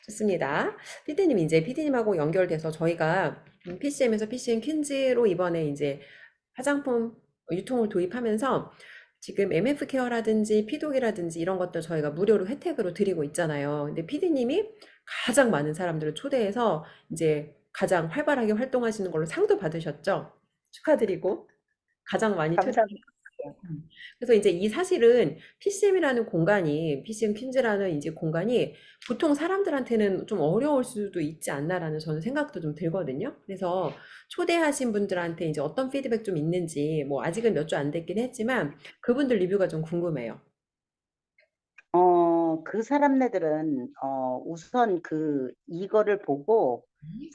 좋습니다. 피디님, 이제 피디님하고 연결돼서 저희가 PCM에서 PCM 퀸즈로 이번에 이제 화장품 유통을 도입하면서 지금 MF 케어라든지 피독이라든지 이런 것들 저희가 무료로 혜택으로 드리고 있잖아요. 근데 피디님이 가장 많은 사람들을 초대해서 이제 가장 활발하게 활동하시는 걸로 상도 받으셨죠? 축하드리고 가장 많이 초대. 감사합니다. 그래서 이제 이 사실은 PCM이라는 공간이, PCM 퀸즈라는 이제 공간이 보통 사람들한테는 좀 어려울 수도 있지 않나라는 저는 생각도 좀 들거든요. 그래서 초대하신 분들한테 이제 어떤 피드백 좀 있는지, 뭐 아직은 몇 주 안 됐긴 했지만 그분들 리뷰가 좀 궁금해요. 그 사람네들은, 우선 이거를 보고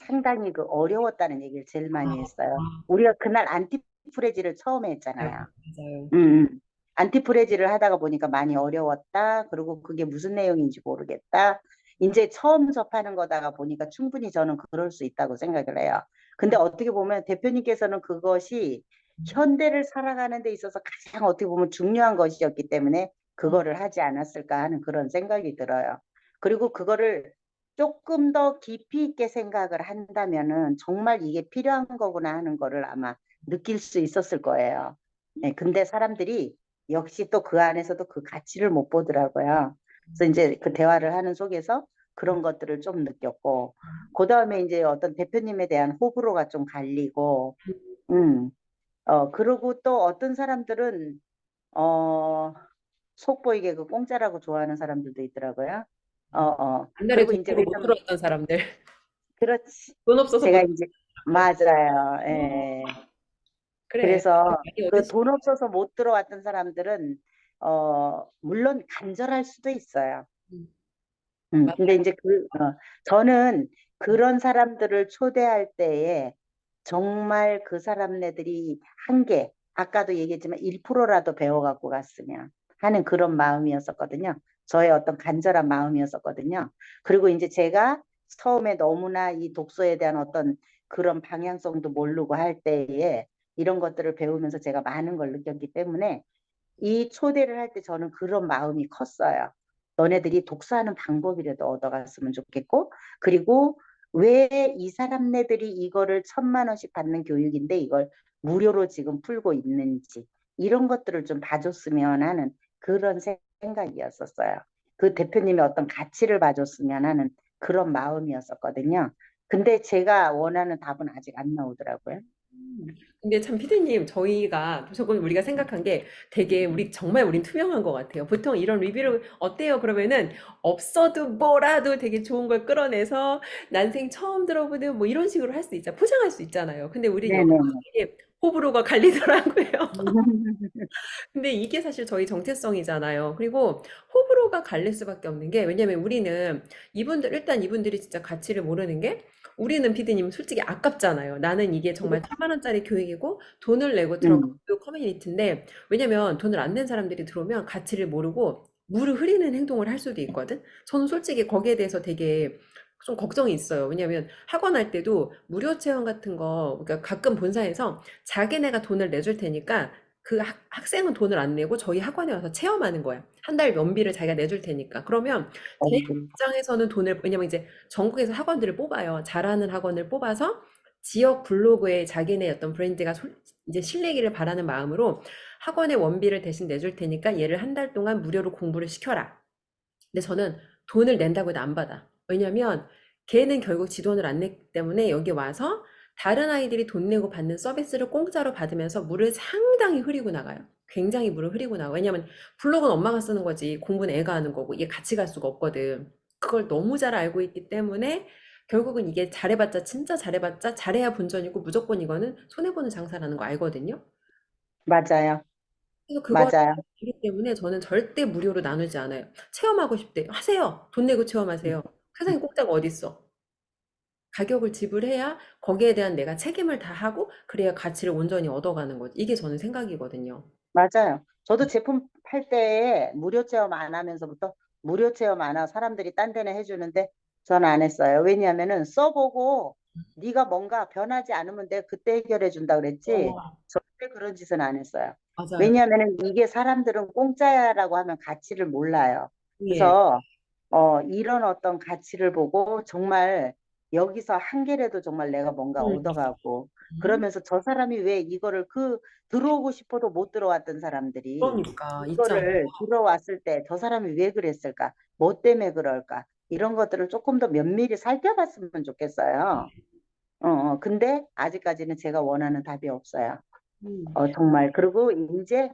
상당히 어려웠다는 얘기를 제일 많이 했어요. 아, 우리가 그날 안티프레지를 처음에 맞아요. 했잖아요. 맞아요. 음, 음. 안티프레지를 하다가 보니까 많이 어려웠다. 그리고 그게 무슨 내용인지 모르겠다. 이제 처음 접하는 거다가 보니까 충분히 저는 그럴 수 있다고 생각을 해요. 근데 어떻게 보면 대표님께서는 그것이 현대를 살아가는 데 있어서 가장 어떻게 보면 중요한 것이었기 때문에 그거를 하지 않았을까 하는 그런 생각이 들어요. 그리고 그거를 조금 더 깊이 있게 생각을 한다면은 정말 이게 필요한 거구나 하는 거를 아마 느낄 수 있었을 거예요. 네, 근데 사람들이 역시 또 그 안에서도 그 가치를 못 보더라고요. 그래서 이제 그 대화를 하는 속에서 그런 것들을 좀 느꼈고, 그 다음에 이제 어떤 대표님에 대한 호불호가 좀 갈리고, 음, 그리고 또 어떤 사람들은, 어, 속 보이게 그 공짜라고 좋아하는 사람들도 있더라고요. 옛날에 그리고 돈 이제 주고 못 왜냐면, 들어왔던 사람들. 그렇지. 돈 없어서 못 제가 들어왔던 이제, 사람들. 맞아요. 예. 그래. 그래서 많이 그 얻으시. 돈 없어서 못 들어왔던 사람들은 물론 간절할 수도 있어요. 근데 맞아요. 이제 저는 그런 사람들을 초대할 때에 정말 그 사람네들이 한 개, 아까도 얘기했지만 1%라도 배워갖고 갔으면 하는 그런 마음이었었거든요. 저의 어떤 간절한 마음이었었거든요. 그리고 이제 제가 처음에 너무나 이 독서에 대한 어떤 그런 방향성도 모르고 할 때에 이런 것들을 배우면서 제가 많은 걸 느꼈기 때문에 이 초대를 할 때 저는 그런 마음이 컸어요. 너네들이 독서하는 방법이라도 얻어갔으면 좋겠고, 그리고 왜 이 사람네들이 이거를 1,000만 원씩 받는 교육인데 이걸 무료로 지금 풀고 있는지, 이런 것들을 좀 봐줬으면 하는 그런 생각이었었어요. 그 대표님의 어떤 가치를 봐줬으면 하는 그런 마음이었었거든요. 근데 제가 원하는 답은 아직 안 나오더라고요. 근데 참 피디님, 저희가 조금 우리가 생각한 게 되게 우리 정말 우린 투명한 것 같아요. 보통 이런 리뷰를 어때요? 그러면은 없어도 뭐라도 되게 좋은 걸 끌어내서 난생 처음 들어보는 뭐 이런 식으로 할 수 있잖아. 포장할 수 있잖아요. 근데 우린 여기서 네네. 되게 호불호가 갈리더라고요. 근데 이게 사실 저희 정체성이잖아요. 그리고 호불호가 갈릴 수밖에 없는 게 왜냐면 우리는 일단 이분들이 진짜 가치를 모르는 게 우리는 피디님 솔직히 아깝잖아요. 나는 이게 정말 1,000만 원짜리 교육이고 돈을 내고 들어간 음, 교육 커뮤니티인데 왜냐면 돈을 안 낸 사람들이 들어오면 가치를 모르고 물을 흐리는 행동을 할 수도 있거든. 저는 솔직히 거기에 대해서 되게 좀 걱정이 있어요. 왜냐면 학원 할 때도 무료 체험 같은 거, 그러니까 가끔 본사에서 자기네가 돈을 내줄 테니까 그 학생은 돈을 안 내고 저희 학원에 와서 체험하는 거야. 한 달 면비를 자기가 내줄 테니까. 그러면 어, 걔 입장에서는 왜냐면 이제 전국에서 학원들을 뽑아요. 잘하는 학원을 뽑아서 지역 블로그에 자기네 어떤 브랜드가 이제 실리기를 바라는 마음으로 학원의 원비를 대신 내줄 테니까 얘를 한 달 동안 무료로 공부를 시켜라. 근데 저는 돈을 낸다고 해도 안 받아. 왜냐면 걔는 결국 지 돈을 안 냈기 때문에 여기 와서 다른 아이들이 돈 내고 받는 서비스를 공짜로 받으면서 물을 상당히 흐리고 나가요. 굉장히 물을 흐리고 나가. 왜냐면 블로그는 엄마가 쓰는 거지. 공부는 애가 하는 거고. 이게 같이 갈 수가 없거든. 그걸 너무 잘 알고 있기 때문에 결국은 이게 잘해봤자 진짜 잘해봤자 잘해야 본전이고 무조건 이거는 손해보는 장사라는 거 알거든요. 맞아요. 그래서 그걸 맞아요. 알기 때문에 저는 절대 무료로 나누지 않아요. 체험하고 싶대. 하세요. 돈 내고 체험하세요. 세상에 공짜가 어딨어. 가격을 지불해야 거기에 대한 내가 책임을 다하고 그래야 가치를 온전히 얻어가는 거지. 이게 저는 생각이거든요. 맞아요. 저도 제품 팔 때에 무료 체험 안 하면서부터 무료 체험 안 하고 사람들이 딴 데는 해주는데 저는 안 했어요. 왜냐하면은 써보고 네가 뭔가 변하지 않으면 내가 그때 해결해 준다 그랬지. 어, 절대 그런 짓은 안 했어요. 맞아요. 왜냐하면은 이게 사람들은 공짜라고 하면 가치를 몰라요. 예. 그래서 이런 어떤 가치를 보고 정말 여기서 한 개라도 정말 내가 뭔가 음, 얻어가고 음. 그러면서 저 사람이 왜 이거를 들어오고 싶어도 못 들어왔던 사람들이 그러니까 있잖아. 이거를 들어왔을 때 저 사람이 왜 그랬을까? 뭐 때문에 그럴까? 이런 것들을 조금 더 면밀히 살펴봤으면 좋겠어요. 근데 아직까지는 제가 원하는 답이 없어요. 음, 정말. 그리고 이제,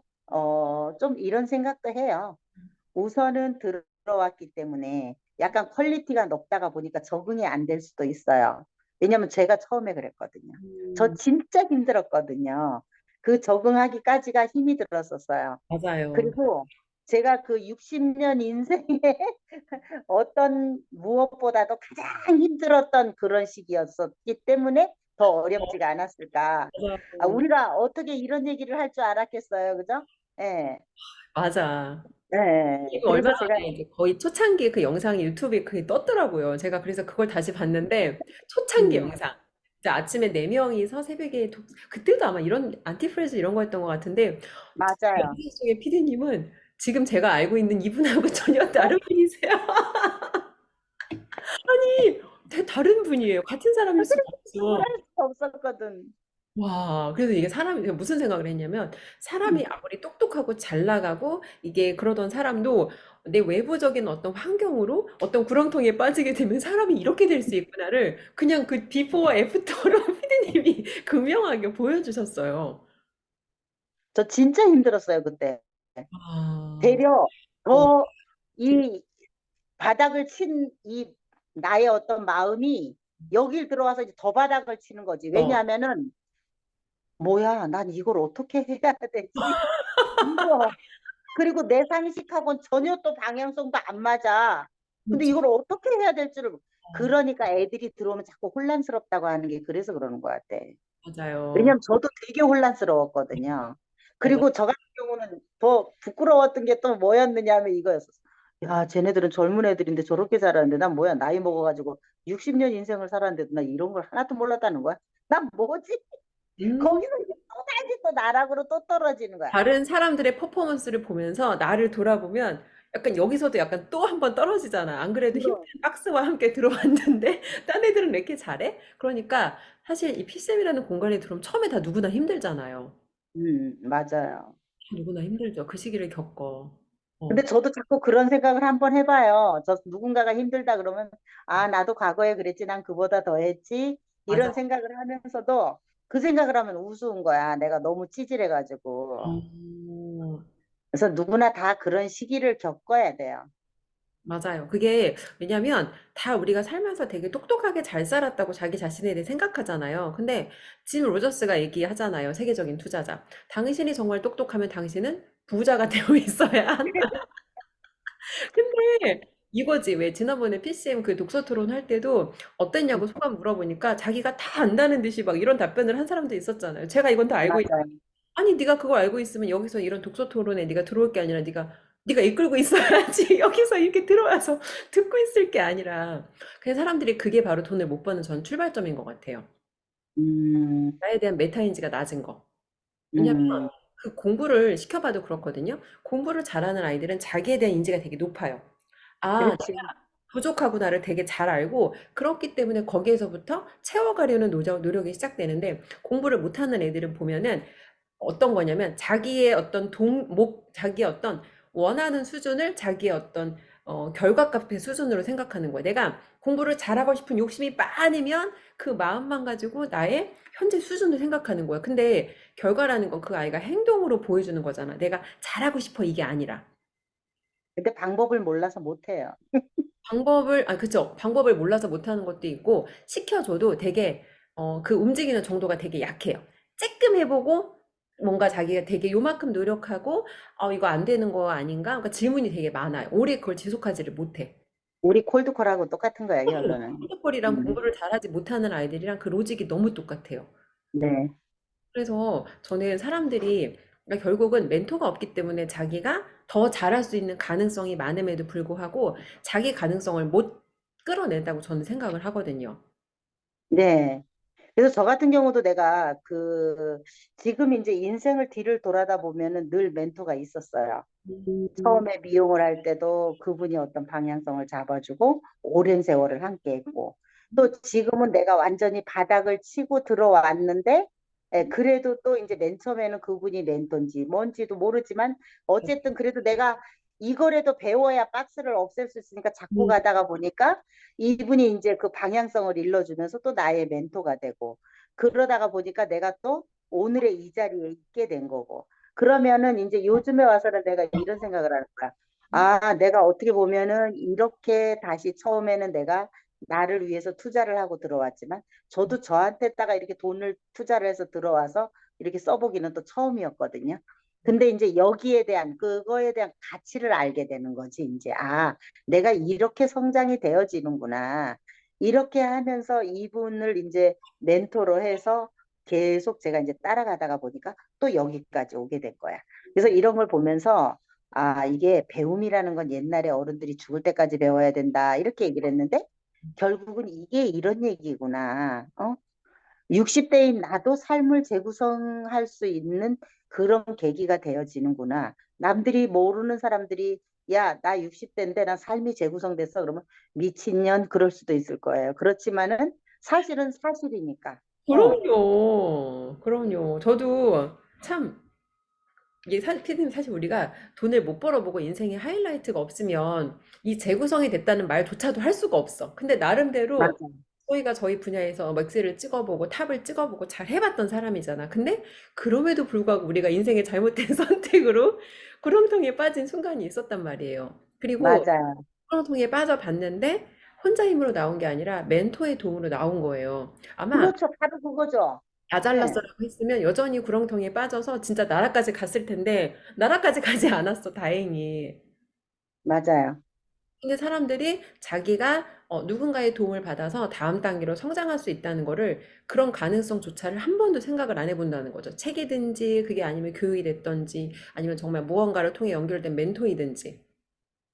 좀 이런 생각도 해요. 우선은 들어왔기 때문에 약간 퀄리티가 높다가 보니까 적응이 안 될 수도 있어요. 왜냐면 제가 처음에 그랬거든요. 저 음, 진짜 힘들었거든요. 그 적응하기까지가 힘이 들었었어요. 맞아요. 그리고 제가 그 60년 인생에 어떤 무엇보다도 가장 힘들었던 그런 시기였었기 때문에 더 어렵지가 않았을까. 맞아요. 우리가 어떻게 이런 얘기를 할 줄 알았겠어요. 그죠? 예, 맞아. 예. 이거 얼마 그래서 제가, 전에 이제 거의 초창기 그 영상이 유튜브에 그게 떴더라고요. 제가 그래서 그걸 다시 봤는데 초창기 음, 영상. 이제 아침에 네 명이서 새벽에 그때도 아마 이런 안티프레즈 이런 거였던 것 같은데 맞아요. 영상 속의 피디님은 지금 제가 알고 있는 이분하고 전혀 다른 분이세요. 아니, 다른 분이에요. 같은 사람일 수가 그걸 없어. 할 수가 없었거든. 와, 그래서 이게 사람이 무슨 생각을 했냐면 사람이 음. 아무리 똑똑하고 잘 나가고 이게 그러던 사람도 내 외부적인 어떤 환경으로 어떤 구렁텅이에 빠지게 되면 사람이 이렇게 될 수 있구나를 그냥 그 비포 애프터로 피디님이 극명하게 보여주셨어요. 저 진짜 힘들었어요, 그때. 아, 되려 어, 더 이 바닥을 친 이 나의 어떤 마음이 여길 들어와서 이제 더 바닥을 치는 거지. 어, 왜냐하면은 뭐야, 난 이걸 어떻게 해야 되지? 이거. 그리고 내 상식하고는 전혀 또 방향성도 안 맞아. 근데 진짜, 이걸 어떻게 해야 될지를. 그러니까 애들이 들어오면 자꾸 혼란스럽다고 하는 게 그래서 그러는 것 같아. 맞아요. 왜냐면 저도 되게 혼란스러웠거든요. 맞아. 그리고 저 같은 경우는 더 부끄러웠던 게 또 뭐였느냐 하면 이거였어. 야, 쟤네들은 젊은 애들인데 저렇게 자라는데 난 뭐야, 나이 먹어가지고 60년 인생을 살았는데도 나 이런 걸 하나도 몰랐다는 거야. 난 뭐지? 음. 거기서 이제 또다시 또 나락으로 또 떨어지는 거야. 다른 사람들의 퍼포먼스를 보면서 나를 돌아보면 약간 여기서도 약간 또 한 번 떨어지잖아. 안 그래도 힘든 그럼. 박스와 함께 들어왔는데 딴 애들은 왜 이렇게 잘해? 그러니까 사실 이 피쌤이라는 공간에 들어오면 처음에 다 누구나 힘들잖아요. 맞아요. 누구나 힘들죠. 그 시기를 겪어. 근데 어, 저도 자꾸 그런 생각을 한번 해봐요. 저 누군가가 힘들다 그러면, 아, 나도 과거에 그랬지, 난 그보다 더 했지. 맞아. 이런 생각을 하면서도 그 생각을 하면 우스운 거야. 내가 너무 찌질해가지고. 어, 그래서 누구나 다 그런 시기를 겪어야 돼요. 맞아요. 그게 왜냐면 다 우리가 살면서 되게 똑똑하게 잘 살았다고 자기 자신에 대해 생각하잖아요. 근데 짐 로저스가 얘기하잖아요. 세계적인 투자자. 당신이 정말 똑똑하면 당신은 부자가 되어 있어야 한다. 근데 이거지. 왜 지난번에 PCM 그 독서 토론 할 때도 어땠냐고 소감 물어보니까 자기가 다 안다는 듯이 막 이런 답변을 한 사람도 있었잖아요. 제가 이건 다 알고 맞아요. 아니 네가 그걸 알고 있으면 여기서 이런 독서 토론에 네가 들어올 게 아니라 네가 이끌고 있어야지. 여기서 이렇게 들어와서 듣고 있을 게 아니라 그냥 사람들이 그게 바로 돈을 못 버는 전 출발점인 것 같아요. 음, 나에 대한 메타인지가 낮은 거. 왜냐면 음, 그 공부를 시켜봐도 그렇거든요. 공부를 잘하는 아이들은 자기에 대한 인지가 되게 높아요. 아, 그렇지. 부족하구나를 되게 잘 알고 그렇기 때문에 거기에서부터 채워가려는 노력이 시작되는데 공부를 못하는 애들은 보면은 어떤 거냐면 자기의 어떤 자기의 어떤 원하는 수준을 자기의 어떤 결과값의 수준으로 생각하는 거예요. 내가 공부를 잘하고 싶은 욕심이 많으면 그 마음만 가지고 나의 현재 수준을 생각하는 거예요. 근데 결과라는 건 그 아이가 행동으로 보여주는 거잖아. 내가 잘하고 싶어 이게 아니라. 근데 방법을 몰라서 못해요. 그쵸. 방법을 몰라서 못하는 것도 있고, 시켜줘도 되게, 그 움직이는 정도가 되게 약해요. 쬐끔 해보고, 뭔가 자기가 되게 요만큼 노력하고, 이거 안 되는 거 아닌가? 그러니까 질문이 되게 많아요. 오래 그걸 지속하지를 못해. 우리 콜드콜하고 똑같은 거야, 결론은. 핸드폴이랑 음, 공부를 잘하지 못하는 아이들이랑 그 로직이 너무 똑같아요. 네. 그래서 저는 사람들이, 그러니까 결국은 멘토가 없기 때문에 자기가 더 잘할 수 있는 가능성이 많음에도 불구하고, 자기 가능성을 못 끌어낸다고 저는 생각을 하거든요. 네. 그래서 저 같은 경우도 내가 지금 이제 인생을 뒤를 돌아다 보면은 늘 멘토가 있었어요. 음, 처음에 미용을 할 때도 그분이 어떤 방향성을 잡아주고 오랜 세월을 함께 했고 또 지금은 내가 완전히 바닥을 치고 들어왔는데 그래도 또 이제 맨 처음에는 그분이 멘토인지 뭔지도 모르지만 어쨌든 그래도 내가 이거라도 배워야 박스를 없앨 수 있으니까 자꾸 음, 가다가 보니까 이분이 이제 그 방향성을 일러주면서 또 나의 멘토가 되고 그러다가 보니까 내가 또 오늘의 이 자리에 있게 된 거고 그러면은 이제 요즘에 와서는 내가 이런 생각을 하는 거야. 아, 내가 어떻게 보면은 이렇게 다시 처음에는 내가 나를 위해서 투자를 하고 들어왔지만 저도 저한테다가 이렇게 돈을 투자를 해서 들어와서 이렇게 써보기는 또 처음이었거든요. 근데 이제 여기에 대한 그거에 대한 가치를 알게 되는 거지. 이제 아, 내가 이렇게 성장이 되어지는구나. 이렇게 하면서 이분을 이제 멘토로 해서 계속 제가 이제 따라가다가 보니까 또 여기까지 오게 된 거야. 그래서 이런 걸 보면서 아, 이게 배움이라는 건 옛날에 어른들이 죽을 때까지 배워야 된다. 이렇게 얘기를 했는데 결국은 이게 이런 얘기구나. 60대인 나도 삶을 재구성할 수 있는 그런 계기가 되어지는구나. 남들이 모르는 사람들이 야, 나 60대인데 나 삶이 재구성됐어. 그러면 미친년 그럴 수도 있을 거예요. 그렇지만은 사실은 사실이니까. 그럼요. 그럼요. 저도 참 이게 피디님 사실 우리가 돈을 못 벌어보고 인생에 하이라이트가 없으면 이 재구성이 됐다는 말조차도 할 수가 없어. 근데 나름대로 맞아. 저희가 저희 분야에서 맥스를 찍어보고 탑을 찍어보고 잘 해봤던 사람이잖아. 근데 그럼에도 불구하고 우리가 인생의 잘못된 선택으로 구렁텅이에 빠진 순간이 있었단 말이에요. 그리고 맞아요. 구렁텅이에 빠져봤는데 혼자 힘으로 나온 게 아니라 멘토의 도움으로 나온 거예요. 아마 그렇죠. 바로 그거죠. 네, 아잘라서라고 했으면 여전히 구렁텅이에 빠져서 진짜 나라까지 갔을 텐데 나라까지 가지 않았어, 다행히. 맞아요. 근데 사람들이 자기가 누군가의 도움을 받아서 다음 단계로 성장할 수 있다는 거를 그런 가능성조차를 한 번도 생각을 안 해본다는 거죠. 책이든지 그게 아니면 교육이 됐던지 아니면 정말 무언가를 통해 연결된 멘토이든지.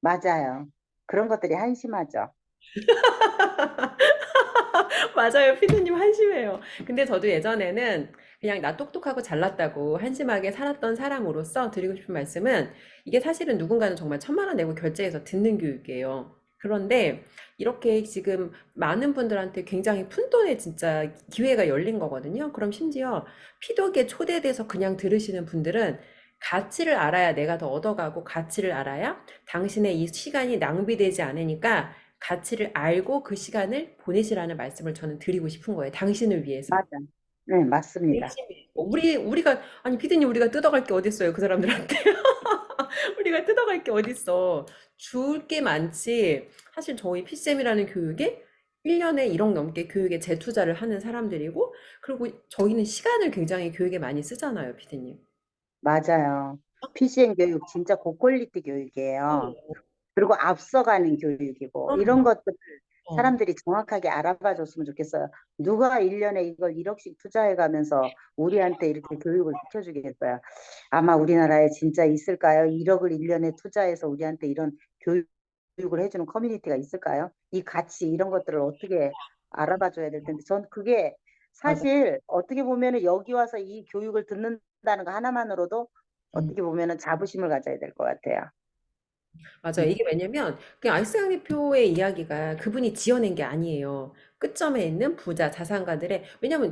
맞아요. 그런 것들이 한심하죠. 맞아요. 피디님 한심해요. 근데 저도 예전에는 그냥 나 똑똑하고 잘났다고 한심하게 살았던 사람으로서 드리고 싶은 말씀은 이게 사실은 누군가는 정말 천만 원 내고 결제해서 듣는 교육이에요. 그런데 이렇게 지금 많은 분들한테 굉장히 푼돈의 진짜 기회가 열린 거거든요. 그럼 심지어 피독에 초대돼서 그냥 들으시는 분들은 가치를 알아야 내가 더 얻어가고 가치를 알아야 당신의 이 시간이 낭비되지 않으니까 가치를 알고 그 시간을 보내시라는 말씀을 저는 드리고 싶은 거예요. 당신을 위해서. 맞아. 네, 맞습니다. 열심히. 우리가, 아니, 피디님, 우리가 뜯어갈 게 어딨어요, 그 사람들한테. 우리가 뜯어갈 게 어딨어. 줄 게 많지. 사실 저희 PCM이라는 교육에 1년에 1억 넘게 교육에 재투자를 하는 사람들이고, 그리고 저희는 시간을 굉장히 교육에 많이 쓰잖아요, 피디님. 맞아요. PCN 교육 진짜 고퀄리티 교육이에요. 그럼요. 그리고 앞서가는 교육이고 그럼요. 이런 것들 어, 사람들이 정확하게 알아봐 줬으면 좋겠어요. 누가 1년에 이걸 1억씩 투자해 가면서 우리한테 이렇게 교육을 시켜주겠어요. 아마 우리나라에 진짜 있을까요? 1억을 1년에 투자해서 우리한테 이런 교육을 해주는 커뮤니티가 있을까요? 이 가치 이런 것들을 어떻게 알아봐 줘야 될 텐데 전 그게 맞아. 사실 어떻게 보면은 여기 와서 이 교육을 듣는다는 거 하나만으로도 음. 어떻게 보면은 자부심을 가져야 될 것 같아요. 맞아요. 음, 이게 왜냐면 그냥 알스랑 대표의 이야기가 그분이 지어낸 게 아니에요. 끝점에 있는 부자, 자산가들의 왜냐면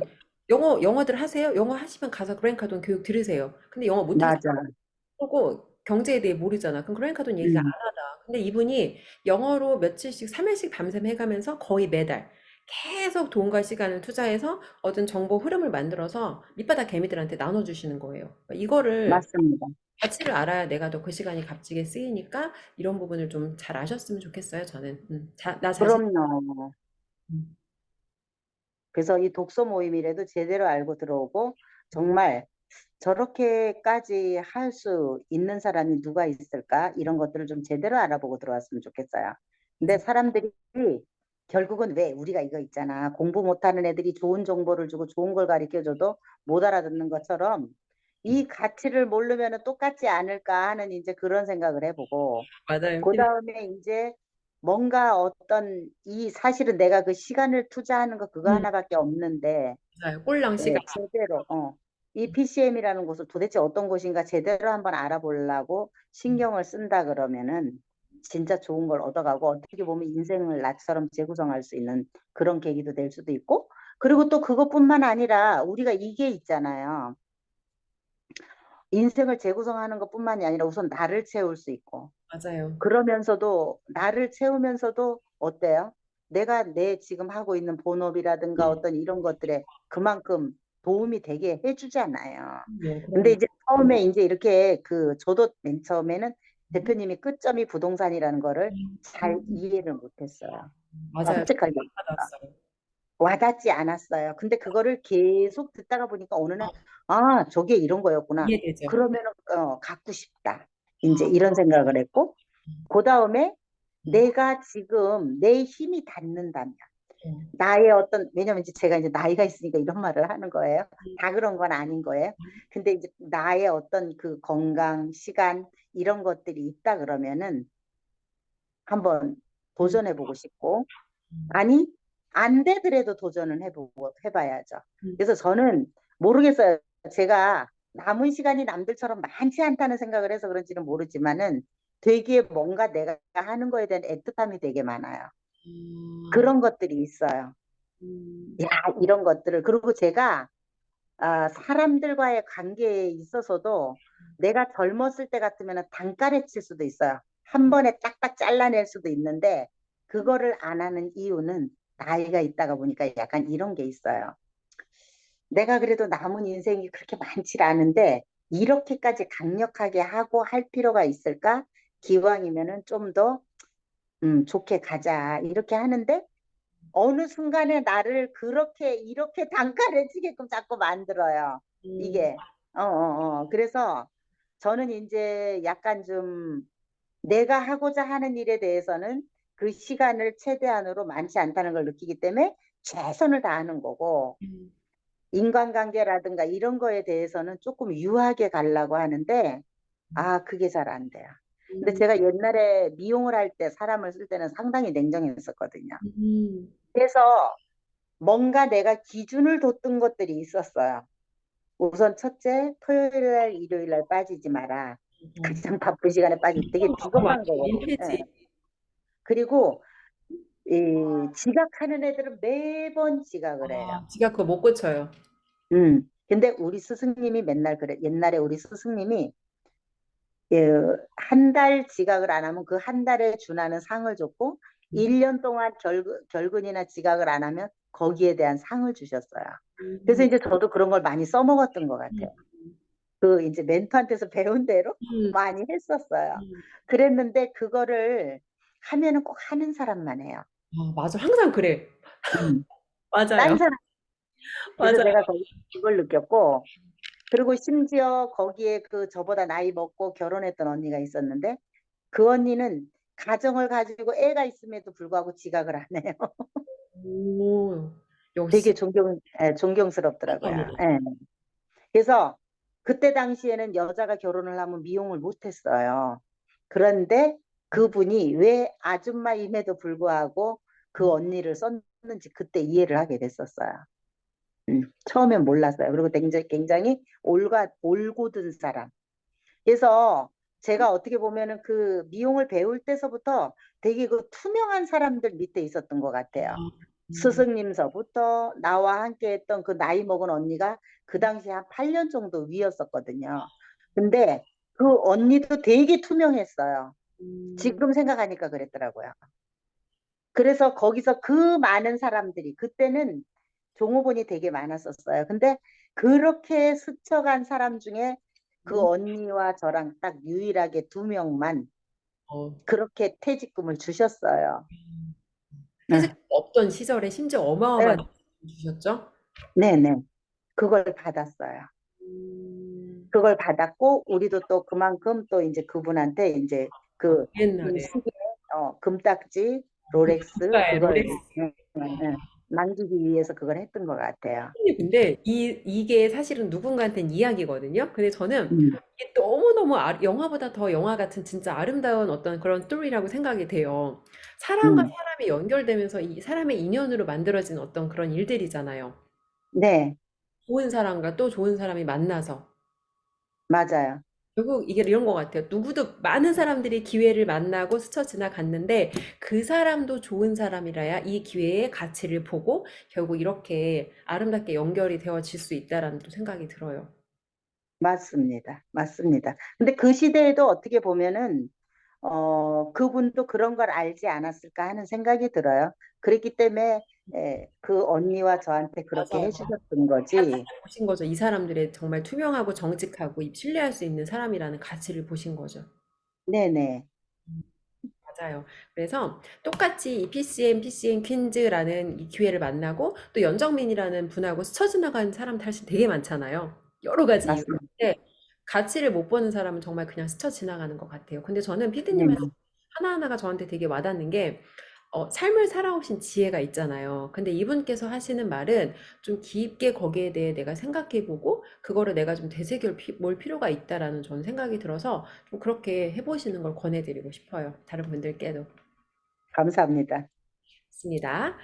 영어들 하세요? 영어 하시면 가서 그랜카돈 교육 들으세요. 근데 영어 못하세요. 맞아. 그리고 경제에 대해 모르잖아. 그럼 그랜카돈 얘기가 안 음, 하다. 근데 이분이 영어로 며칠씩, 3일씩 밤샘 해가면서 거의 매달 계속 돈과 시간을 투자해서 얻은 정보 흐름을 만들어서 밑바닥 개미들한테 나눠주시는 거예요. 그러니까 이거를 맞습니다. 가치를 알아야 내가 더 그 시간이 값지게 쓰이니까 이런 부분을 좀 잘 아셨으면 좋겠어요, 저는. 나 자신. 그럼요. 음, 그래서 이 독서 모임이라도 제대로 알고 들어오고 정말 저렇게까지 할 수 있는 사람이 누가 있을까? 이런 것들을 좀 제대로 알아보고 들어왔으면 좋겠어요. 근데 사람들이 결국은 왜 우리가 이거 있잖아. 공부 못하는 애들이 좋은 정보를 주고 좋은 걸 가르쳐줘도 못 알아듣는 것처럼 이 가치를 모르면 똑같지 않을까 하는 이제 그런 생각을 해보고 맞아요, 그 피디. 다음에 이제 뭔가 어떤 이 사실은 내가 그 시간을 투자하는 거 그거 음, 하나밖에 없는데 맞아요. 꼴랑 예, 시간. 제대로 이 PCM이라는 곳을 도대체 어떤 곳인가 제대로 한번 알아보려고 신경을 쓴다 그러면은 진짜 좋은 걸 얻어가고 어떻게 보면 인생을 나처럼 재구성할 수 있는 그런 계기도 될 수도 있고 그리고 또 그것뿐만 아니라 우리가 이게 있잖아요. 인생을 재구성하는 것뿐만이 아니라 우선 나를 채울 수 있고 맞아요. 그러면서도 나를 채우면서도 어때요? 내가 내 지금 하고 있는 본업이라든가 네. 어떤 이런 것들에 그만큼 도움이 되게 해주잖아요. 근데 그럼요. 이제 처음에 이제 이렇게 저도 맨 처음에는 대표님이 끝점이 부동산이라는 거를 잘 음, 이해를 못했어요. 맞아요. 솔직하게 받았어요. 와닿지 않았어요. 근데 그거를 계속 듣다가 보니까 어느 아, 날, 아, 저게 이런 거였구나. 이해되죠. 그러면은, 갖고 싶다. 이제 이런 생각을 했고, 그 다음에 음, 내가 지금 내 힘이 닿는다면, 음, 나의 어떤, 왜냐면 이제 제가 이제 나이가 있으니까 이런 말을 하는 거예요. 다 그런 건 아닌 거예요. 근데 이제 나의 어떤 그 건강, 시간, 이런 것들이 있다 그러면은 한번 음, 도전해보고 싶고, 음, 아니, 안 되더라도 도전은 해봐야죠. 음, 그래서 저는 모르겠어요. 제가 남은 시간이 남들처럼 많지 않다는 생각을 해서 그런지는 모르지만은 되게 뭔가 내가 하는 거에 대한 애틋함이 되게 많아요. 음, 그런 것들이 있어요. 야, 이런 것들을. 그리고 제가 사람들과의 관계에 있어서도 내가 젊었을 때 같으면 단가래 칠 수도 있어요. 한 번에 딱딱 잘라낼 수도 있는데 그거를 안 하는 이유는 나이가 있다가 보니까 약간 이런 게 있어요. 내가 그래도 남은 인생이 그렇게 많지 않은데 이렇게까지 강력하게 하고 할 필요가 있을까? 기왕이면은 좀 더 좋게 가자 이렇게 하는데 어느 순간에 나를 그렇게 이렇게 단가를 치게끔 자꾸 만들어요. 음, 이게 그래서 저는 이제 약간 좀 내가 하고자 하는 일에 대해서는 그 시간을 최대한으로 많지 않다는 걸 느끼기 때문에 최선을 다하는 거고 음, 인간관계라든가 이런 거에 대해서는 조금 유하게 가려고 하는데 그게 잘 안 돼요. 근데 음, 제가 옛날에 미용을 할 때 사람을 쓸 때는 상당히 냉정했었거든요. 음, 그래서 뭔가 내가 기준을 뒀던 것들이 있었어요. 우선 첫째, 토요일 날, 일요일 날 빠지지 마라. 음. 가장 바쁜 시간에 빠지 되게 완전 비겁한 거거든요. 예. 민폐지. 그리고 지각하는 애들은 매번 지각을 해요. 지가 그거 못 고쳐요. 근데 우리 스승님이 맨날 그래. 옛날에 우리 스승님이 예, 한 달 지각을 안 하면 그 한 달에 준하는 상을 줬고, 음, 1년 동안 결근이나 지각을 안 하면 거기에 대한 상을 주셨어요. 그래서 음, 이제 저도 그런 걸 많이 써먹었던 것 같아요. 음, 이제 멘토한테서 배운 대로 음, 많이 했었어요. 음. 그랬는데 그거를 하면은 꼭 하는 사람만 해요. 맞아. 항상 그래. 음. 딴 맞아요. 사람. 그래서 맞아요. 제가 거기서 그걸 느꼈고, 그리고 심지어 거기에 저보다 나이 먹고 결혼했던 언니가 있었는데, 그 언니는 가정을 가지고 애가 있음에도 불구하고 지각을 안 해요. 오, 되게 역시 존경스럽더라고요. 훌륭하네요. 예. 그래서 그때 당시에는 여자가 결혼을 하면 미용을 못 했어요. 그런데 그분이 왜 아줌마임에도 불구하고 그 언니를 썼는지 그때 이해를 하게 됐었어요. 처음엔 몰랐어요. 그리고 굉장히 올고든 사람. 그래서 제가 어떻게 보면은 그 미용을 배울 때서부터 되게 그 투명한 사람들 밑에 있었던 것 같아요. 음, 스승님서부터 나와 함께 했던 그 나이 먹은 언니가 그 당시에 한 8년 정도 위였었거든요. 근데 그 언니도 되게 투명했어요. 음, 지금 생각하니까 그랬더라고요. 그래서 거기서 그 많은 사람들이 그때는 종업원이 되게 많았었어요. 근데 그렇게 스쳐간 사람 중에 그 음, 언니와 저랑 딱 유일하게 두 명만 어, 그렇게 퇴직금을 주셨어요. 퇴직 네, 없던 시절에 심지어 어마어마한 돈 주셨죠? 네네. 그걸 받았어요. 음, 그걸 받았고, 우리도 또 그만큼 또 이제 그분한테 이제 이 옛날에. 시기에, 금딱지, 롤렉스, 국가의 그걸, 롤렉스. 남기기 위해서 그걸 했던 것 같아요. 근데 이게 사실은 누군가한테는 이야기거든요. 근데 저는 음, 이게 너무너무 영화보다 더 영화 같은 진짜 아름다운 어떤 그런 스토리라고 생각이 돼요. 사람과 음. 사람이 연결되면서 이 사람의 인연으로 만들어진 어떤 그런 일들이잖아요. 네. 좋은 사람과 또 좋은 사람이 만나서. 맞아요. 결국 이게 이런 것 같아요. 누구도 많은 사람들이 기회를 만나고 스쳐 지나갔는데 그 사람도 좋은 사람이라야 이 기회의 가치를 보고 결국 이렇게 아름답게 연결이 되어질 수 있다라는 또 생각이 들어요. 맞습니다. 맞습니다. 근데 그 시대에도 어떻게 보면은, 그분도 그런 걸 알지 않았을까 하는 생각이 들어요. 그랬기 때문에, 그 언니와 저한테 그렇게 맞아요. 해주셨던 가치를 거지. 보신 거죠. 이 사람들의 정말 투명하고 정직하고 신뢰할 수 있는 사람이라는 가치를 보신 거죠. 네네. 맞아요. 그래서 똑같이 이 PCM, PCN 퀸즈라는 이 기회를 만나고 또 연정민이라는 분하고 스쳐 지나간 사람 사실 되게 많잖아요. 여러 가지 이유로. 맞습니다. 근데 가치를 못 보는 사람은 정말 그냥 스쳐 지나가는 것 같아요. 근데 저는 피디님의 네네. 하나하나가 저한테 되게 와닿는 게 삶을 살아오신 지혜가 있잖아요. 근데 이분께서 하시는 말은 좀 깊게 거기에 대해 내가 생각해보고 그거를 내가 좀 되새겨 볼 필요가 있다라는 저는 생각이 들어서 좀 그렇게 해보시는 걸 권해드리고 싶어요. 다른 분들께도. 감사합니다. 있습니다.